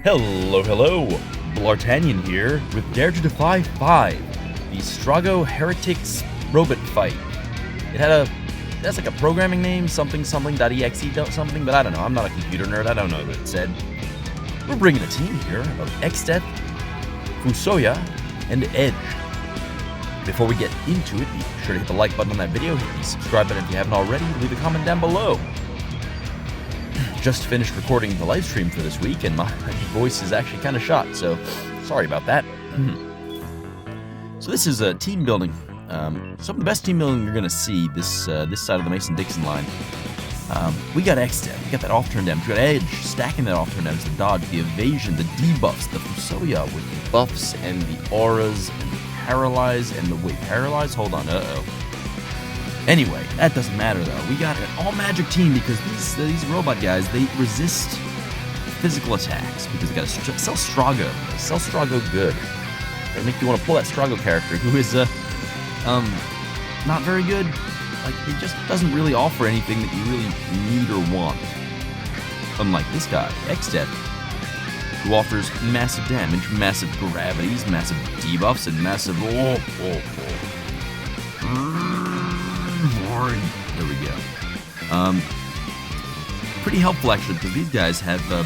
Hello, Bl'Artagnan here with Dare to Defy 5, the Strago Heretics robot fight. That's like a programming name, something.exe something, but I don't know. I'm not a computer nerd. I don't know what it said. We're bringing a team here of DFFOO and Edge. Before we get into it, be sure to hit the like button on that video, hit the subscribe button if you haven't already, leave a comment down below. Just finished recording the live stream for this week, and my voice is actually kind of shot, so sorry about that. So this is a team building. Some of the best team building you're going to see this side of the Mason-Dixon line. We got X-Dev, we got that off-turn damage, we got Edge stacking that off-turn damage, the dodge, the evasion, the debuffs, the Fusoya with the buffs and the auras and the paralyze and the paralyze? Hold on, Anyway, that doesn't matter though. We got an all-magic team because these robot guys, they resist physical attacks because they gotta sell Strago. Sell Strago good. They make you want to pull that Strago character who is not very good. Like, it just doesn't really offer anything that you really need or want. Unlike this guy, X-Dev, who offers massive damage, massive gravities, massive debuffs, and massive there we go. Pretty helpful actually, because these guys have the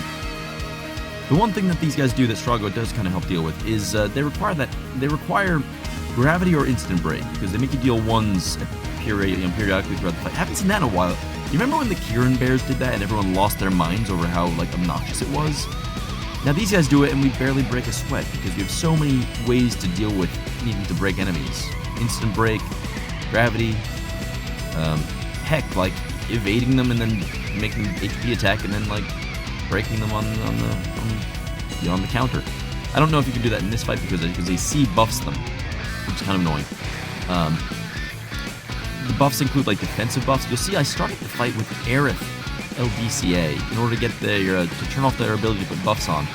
one thing that these guys do that Strago does kind of help deal with is they require gravity or instant break, because they make you deal ones periodically throughout the fight. I haven't seen that in a while. You remember when the Kieran Bears did that and everyone lost their minds over how like obnoxious it was? Now these guys do it and we barely break a sweat because we have so many ways to deal with needing to break enemies. Instant break, gravity, heck, like evading them and then making HP attack and then like breaking them on the counter. I don't know if you can do that in this fight because they C buffs them, which is kind of annoying. The buffs include like defensive buffs. You'll see I started the fight with Aerith LDCA in order to get to turn off their ability to put buffs on,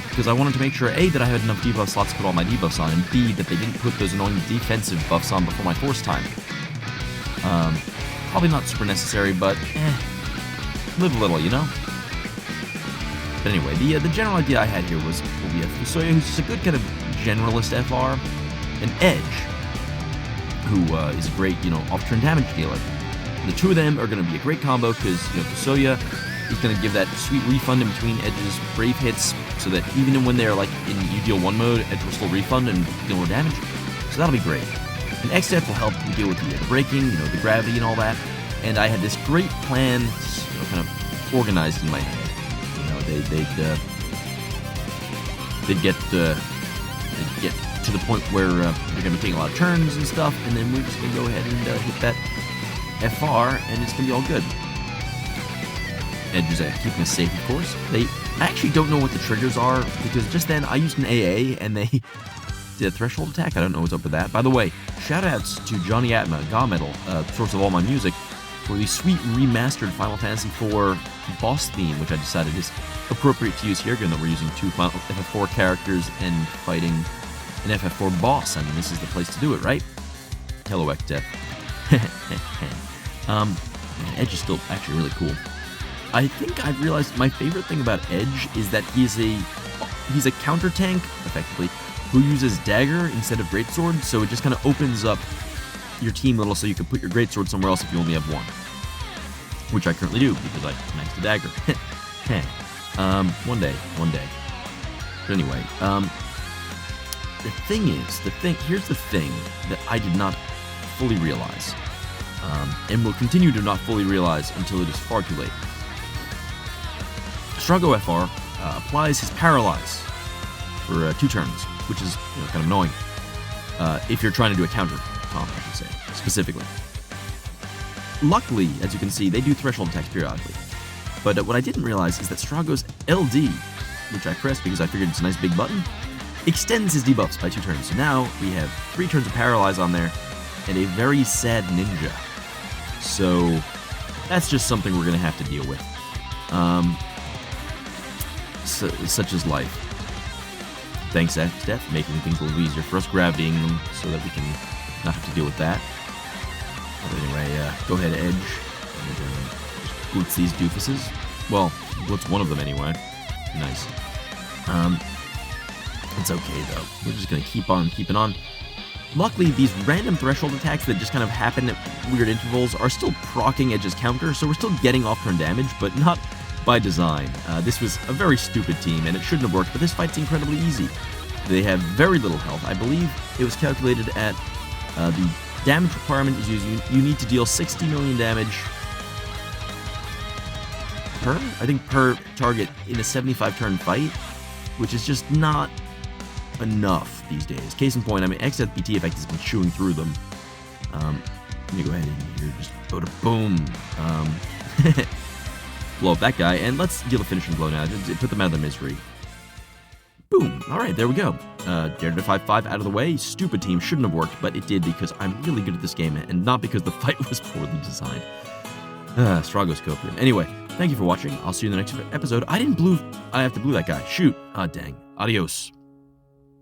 because I wanted to make sure A, that I had enough debuff slots to put all my debuffs on, and B, that they didn't put those annoying defensive buffs on before my force time. Probably not super necessary, but live a little, you know? But anyway, the general idea I had here was we have Fusoya, who's just a good kind of generalist FR, and Edge, who is a great, off-turn damage dealer. The two of them are going to be a great combo because, Fusoya is going to give that sweet refund in between Edge's brave hits, so that even when they're like in you deal one mode, Edge will still refund and deal more damage. So that'll be great. And X-Dev will help you deal with the braking, the gravity and all that. And I had this great plan, kind of organized in my head. They'd get to the point where they're going to be taking a lot of turns and stuff, and then we're just going to go ahead and hit that FR, and it's going to be all good. Edge is keeping us safe, of course. I actually don't know what the triggers are, because just then I used an AA, and they did a threshold attack. I don't know what's up with that. By the way, shoutouts to Johnny Atma, God Metal, source of all my music, for the sweet remastered Final Fantasy IV boss theme, which I decided is appropriate to use here, given that we're using two FF4 characters and fighting an FF4 boss. I mean, this is the place to do it, right? Hello, X-Dev. Edge is still actually really cool. I think I've realized my favorite thing about Edge is that he's a counter tank, effectively, who uses dagger instead of greatsword, so it just kind of opens up your team a little so you can put your greatsword somewhere else if you only have one. Which I currently do, because I connect the dagger. One day. But anyway, here's the thing that I did not fully realize, and will continue to not fully realize until it is far too late. Strago FR applies his paralyze for 2 turns, which is kind of annoying if you're trying to do a counter comp, I should say, specifically. Luckily, as you can see, they do threshold attacks periodically. But what I didn't realize is that Strago's LD, which I pressed because I figured it's a nice big button, extends his debuffs by 2 turns. So now we have 3 turns of paralyze on there and a very sad ninja. So that's just something we're going to have to deal with. Such is life. Thanks, X-Dev, making things a little easier for us, gravitying them so that we can not have to deal with that. But anyway, go ahead, Edge. Just blitz these doofuses. Well, blitz one of them anyway. Nice. It's okay, though. We're just going to keep on keeping on. Luckily, these random threshold attacks that just kind of happen at weird intervals are still proccing Edge's counter, so we're still getting off-turn damage, but not by design. This was a very stupid team, and it shouldn't have worked, but this fight's incredibly easy. They have very little health. I believe it was calculated at the damage requirement is you need to deal 60 million damage per target in a 75-turn fight, which is just not enough these days. Case in point, I mean, XFBT effect has been chewing through them. Let me go ahead and here, just go to boom. Blow up that guy, and let's deal a finishing blow now. Just put them out of their misery. Boom. All right, there we go. Dare to Defy 5 out of the way. Stupid team, shouldn't have worked, but it did because I'm really good at this game, and not because the fight was poorly designed. Strago's copium. Anyway, thank you for watching. I'll see you in the next episode. I have to blue that guy. Shoot. Ah, dang. Adios.